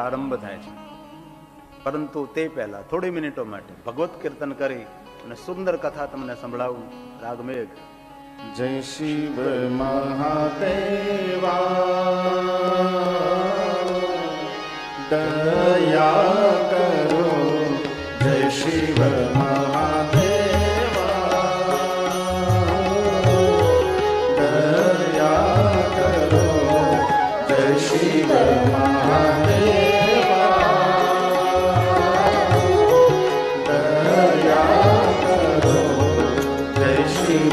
આરંભ થાય છે. પરંતુ તે પહેલા થોડી મિનિટો માટે ભગવત કીર્તન કરી અને સુંદર કથા તમને સંભળાવું. રાગમેઘ. જય શિવ મહાદેવા દયા કરો, જય શિવ મહાદેવા દયા કરો, જય શિવ મહાદેવા દયા કરો, જય શિવ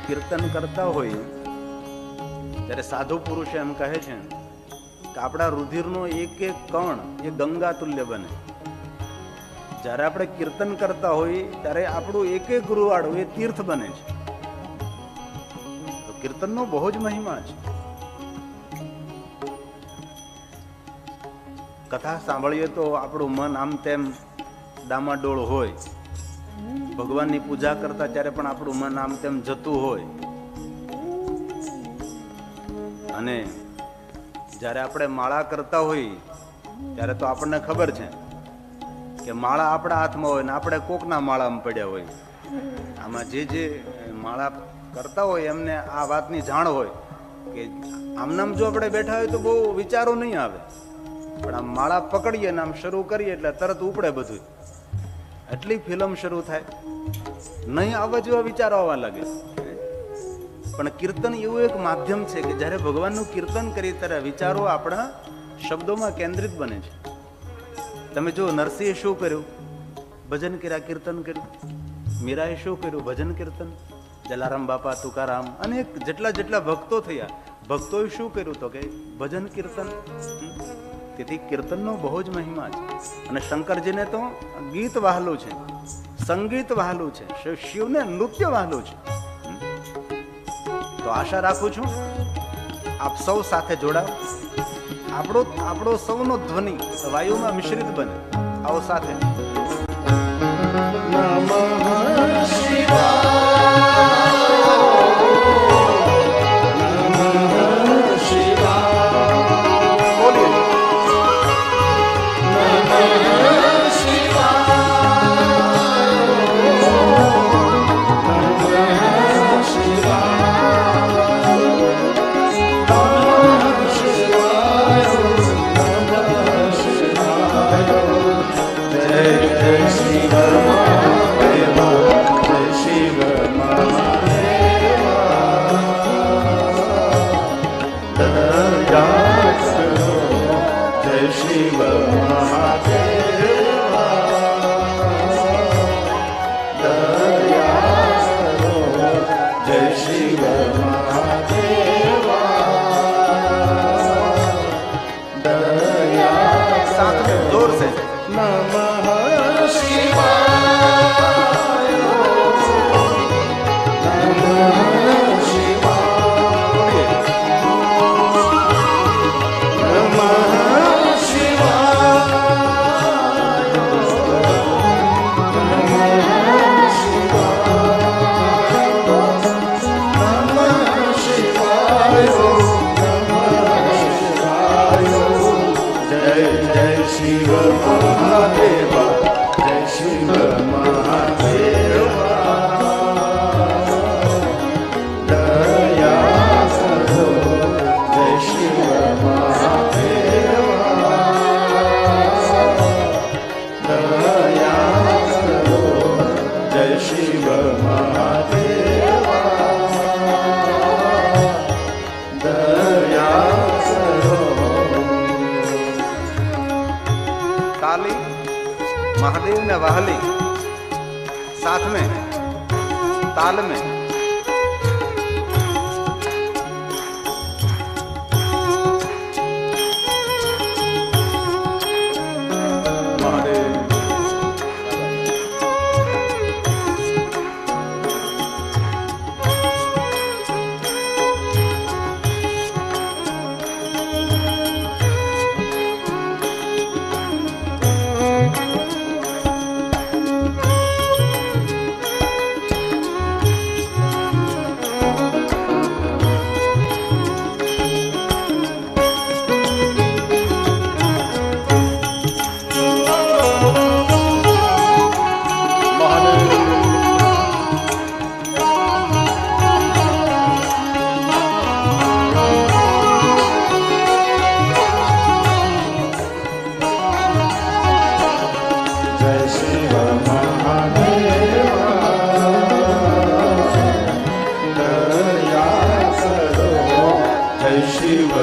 કીર્તન કરતા હોય ત્યારે સાધુ પુરુષ એમ કહે છે કે આપણા રુધિરનો એક એક કણ એ ગંગા તુલ્ય બને. જ્યારે આપણે કીર્તન કરતા હોઈએ ત્યારે આપણું એક એક રૂવાડું એ તીર્થ બને છે. તો કીર્તનનો બહુ જ મહિમા છે. કથા સાંભળીએ તો આપણું મન આમ તેમ ડામાડોળ હોય. ભગવાનની પૂજા કરતા ત્યારે પણ આપણું મન આમ તેમ જતું હોય. અને જ્યારે આપણે માળા કરતા હોઈએ ત્યારે તો આપણને ખબર છે કે માળા આપણા હાથમાં હોય ને આપણે કોકના માળામાં પડ્યા હોય. આમાં જે માળા કરતા હોય એમને આ વાતની જાણ હોય કે આમનામ જો આપણે બેઠા હોય તો બહુ વિચારો નહીં આવે, પણ આમ માળા પકડીએ ને આમ શરૂ કરીએ એટલે તરત ઉપડે બધું. એટલી ફિલ્મ શરૂ થાય, નહીં આવવા જેવા વિચારો આવવા લાગે. પણ કીર્તન એવું એક માધ્યમ છે કે જ્યારે ભગવાનનું કીર્તન કરીએ ત્યારે વિચારો આપણા શબ્દોમાં કેન્દ્રિત બને છે. તમે જો નરસિંહે શું કર્યું? ભજન કર્યા, કીર્તન કર્યું. મીરાએ શું કર્યું? ભજન કીર્તન. જલારામ બાપા, તુકારામ, અનેક જેટલા ભક્તો થયા, ભક્તોએ શું કર્યું? તો કે ભજન કીર્તન. તેથી કીર્તનનો બહુ જ મહિમા છે. અને શંકરજીને તો ગીત વહાલું છે, સંગીત વહાલું છે, શિવને નૃત્ય વહાલું છે. તો આશા રાખું છું આપ સૌ સાથે જોડાવ. આપણો સૌનો ધ્વનિ વાયુમાં મિશ્રિત બને. આવો સાથે. નમઃ શિવાય. महादेव ने वाहली साथ में ताल में Shiva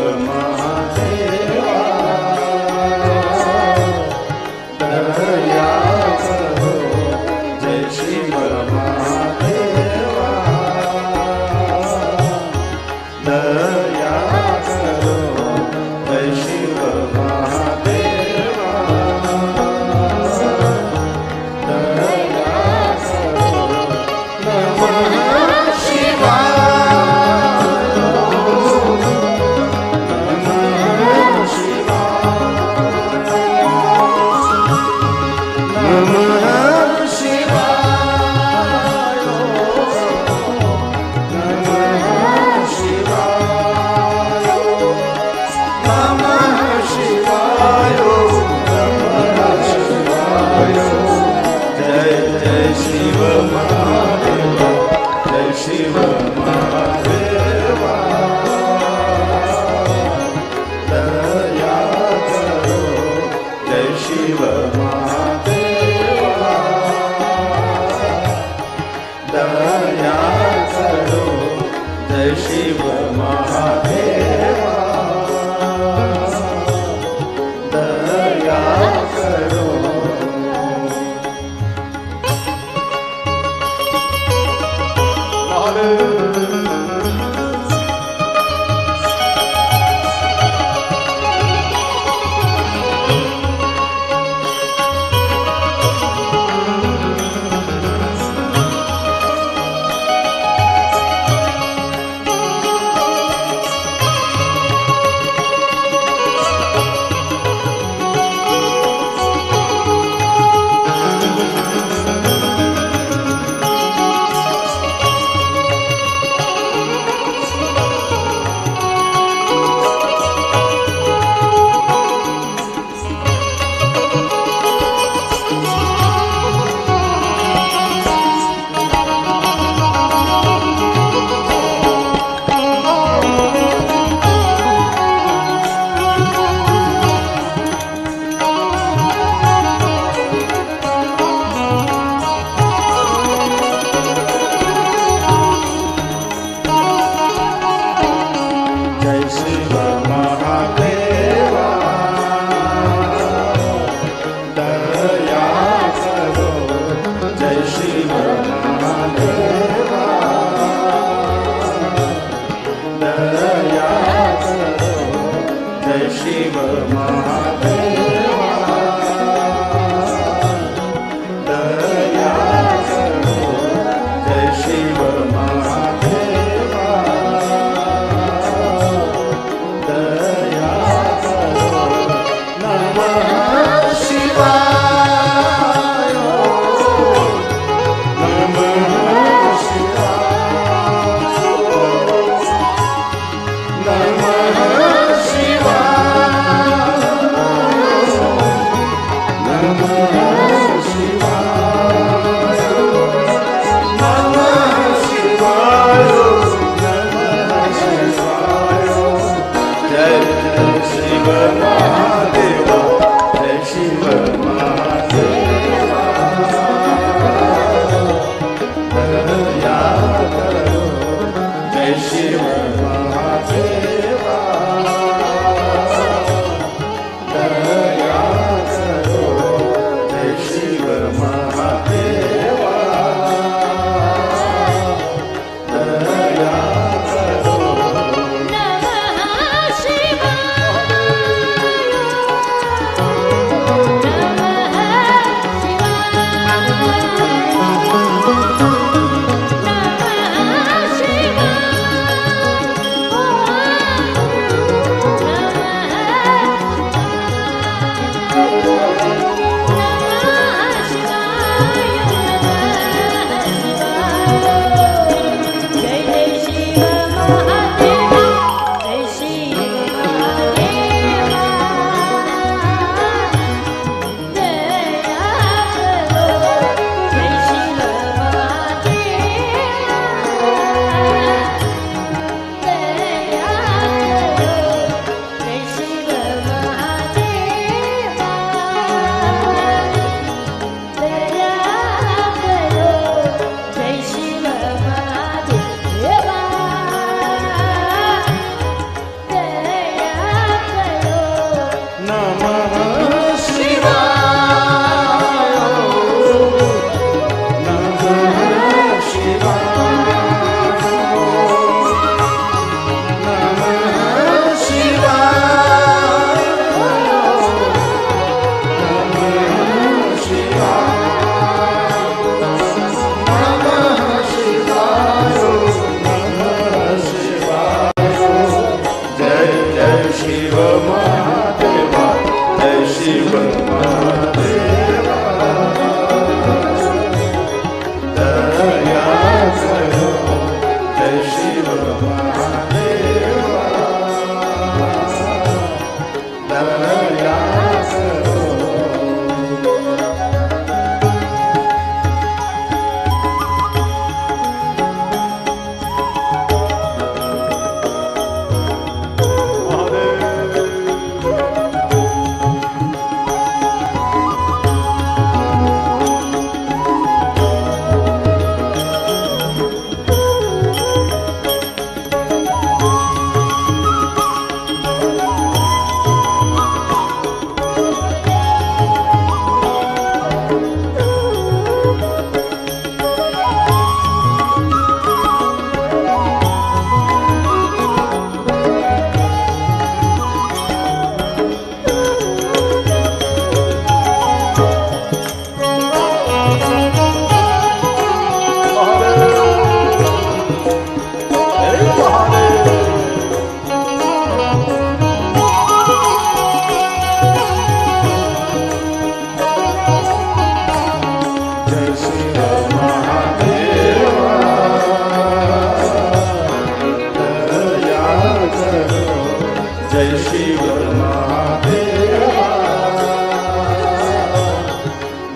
જય શિવ મહાદેવા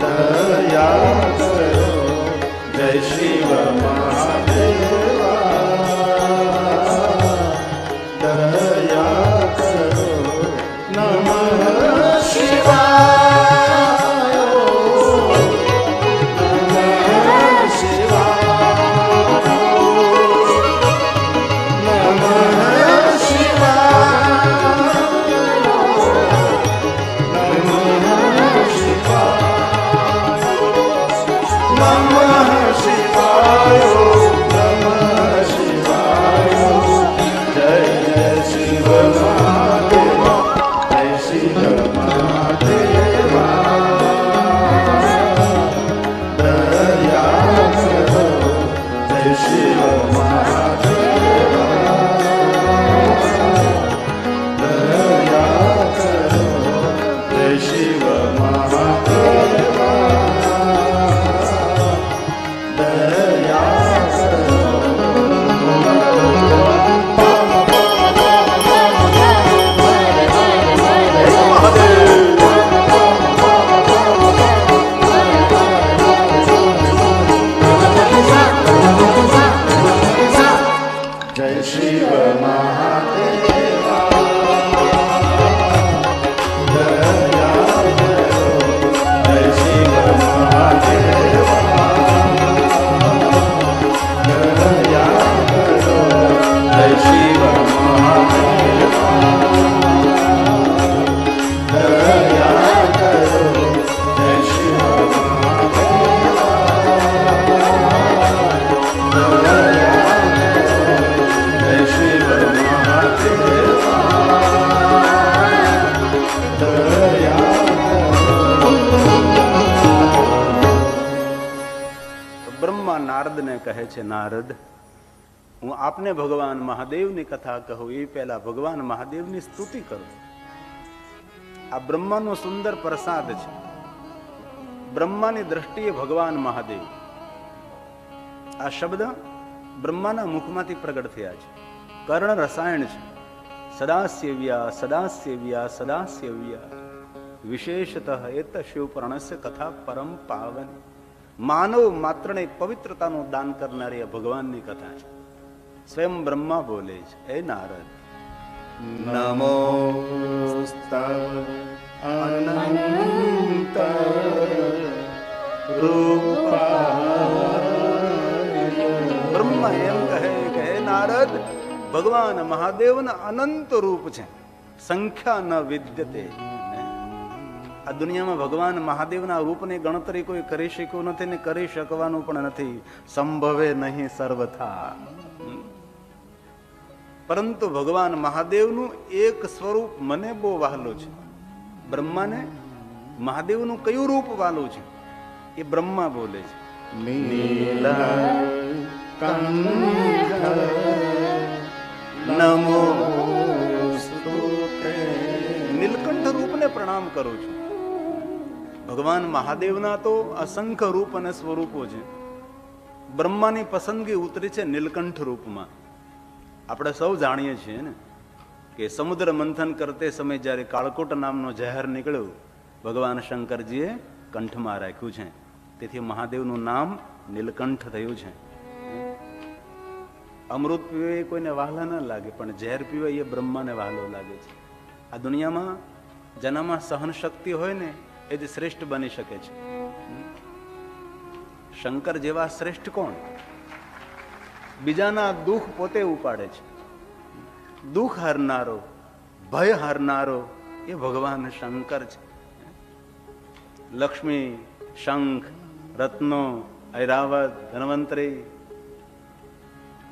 દયા કરો જય શિવ મહાદેવા દયા કરો નમઃ શિવાય નમઃ શિવાય નમઃ કહે છે નારદ, હું આપને ભગવાન મહાદેવની કથા કહું એ પહેલા ભગવાન મહાદેવની સ્તુતિ કરું. આ બ્રહ્માનો સુંદર પ્રસાદ છે. બ્રહ્માની દ્રષ્ટિએ ભગવાન મહાદેવ, આ શબ્દ બ્રહ્માના મુખમાંથી પ્રગટ થયા છે. કર્ણ રસાયણ છે. સદાસ્યવ્યા સદાસ્યવ્યા સદાસ્યવ્યા વિશેષતઃ એત શિવ પુરાણસ્ય કથા પરમ પાવન. માનવ માત્રને પવિત્રતાનું દાન કરનારી ભગવાનની કથા છે. સ્વયં બ્રહ્મા બોલે છે, હે નારદ, નમો અનંત રૂપાય. બ્રહ્મા એમ કહે કે હે નારદ, ભગવાન મહાદેવના અનંત રૂપ છે, સંખ્યા ન વિદ્યતે. આ દુનિયામાં ભગવાન મહાદેવના રૂપની ગણતરી કોઈ કરી શક્યું નથી ને કરી શકવાનું પણ નથી. સંભવે નહીં સર્વથા. પરંતુ ભગવાન મહાદેવનું એક સ્વરૂપ મને બહુ વહાલું છે. બ્રહ્માને મહાદેવનું કયું રૂપ વહાલું છે એ બ્રહ્મા બોલે છે. નમો નીલકંઠ રૂપને પ્રણામ કરું છું. ભગવાન મહાદેવના તો અસંખ્ય રૂપ અને સ્વરૂપો છે. બ્રહ્માની પસંદગી ઉતરી છે નીલકંઠ રૂપમાં. આપણે સૌ જાણીએ છીએ ને કે સમુદ્ર મંથન કરતે સમય જ્યારે કાળકોટ નામનો ઝેર નીકળ્યો, ભગવાન શંકરજીએ કંઠમાં રાખ્યું છે. તેથી મહાદેવનું નામ નીલકંઠ થયું છે. અમૃત પીવે એ કોઈને વહાલા ન લાગે, પણ ઝેર પીવે એ બ્રહ્માને વહાલો લાગે છે. આ દુનિયામાં જેનામાં સહન શક્તિ હોય ને એ જ શ્રેષ્ઠ બની શકે છે. શંકર જેવા શ્રેષ્ઠ કોણ? બીજાના દુઃખ પોતે ઉપાડે છે. દુઃખ હારનારો, ભય હારનારો એ ભગવાન શંકર છે. લક્ષ્મી, શંખ, રત્નો, ઐરાવત, ધન્વંતરી,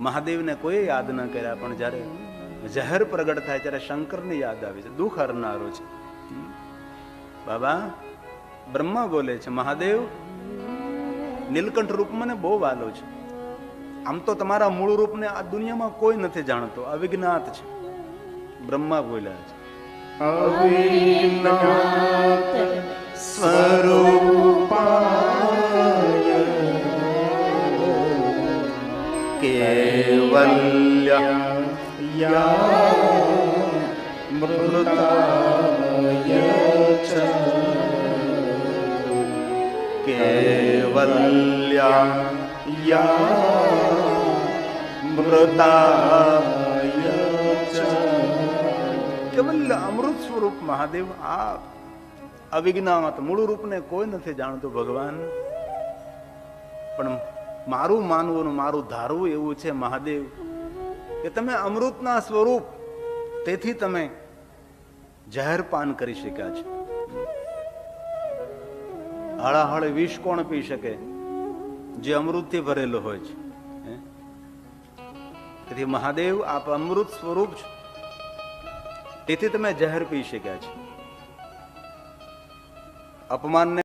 મહાદેવને કોઈ યાદ ન કર્યા, પણ જયારે ઝેર પ્રગટ થાય ત્યારે શંકરને યાદ આવે છે. દુઃખ હરનારો છે. બાબા બ્રહ્મા બોલે છે, મહાદેવ નીલકંઠ રૂપ મને બહુ વાલો છે. આમ તો તમારા મૂળ રૂપને આ દુનિયામાં કોઈ નથી જાણતો, અવિજ્ઞાત છે. બ્રહ્મા બોલ્યા છે, અવિજ્ઞાત સ્વરૂપાય કેવલ્ય મૃતાય ચ કેવલ્યા યા મૃતાય ચ કેવલ અમૃત સ્વરૂપ મહાદેવ આ અવિજ્ઞાત મૂળ રૂપને કોઈ નથી જાણતું ભગવાન. પણ મારું માનવું ને મારું ધારવું એવું છે મહાદેવ કે તમે અમૃતના સ્વરૂપ, તેથી તમે જાહેર પાન કરી શક્યા છે. હળાહળ વિષ કોણ પી શકે જે અમૃતથી ભરેલો હોય છે? તેથી મહાદેવ આપ અમૃત સ્વરૂપ છો, તેથી તમે જહેર પી શક્યા છે. અપમાનને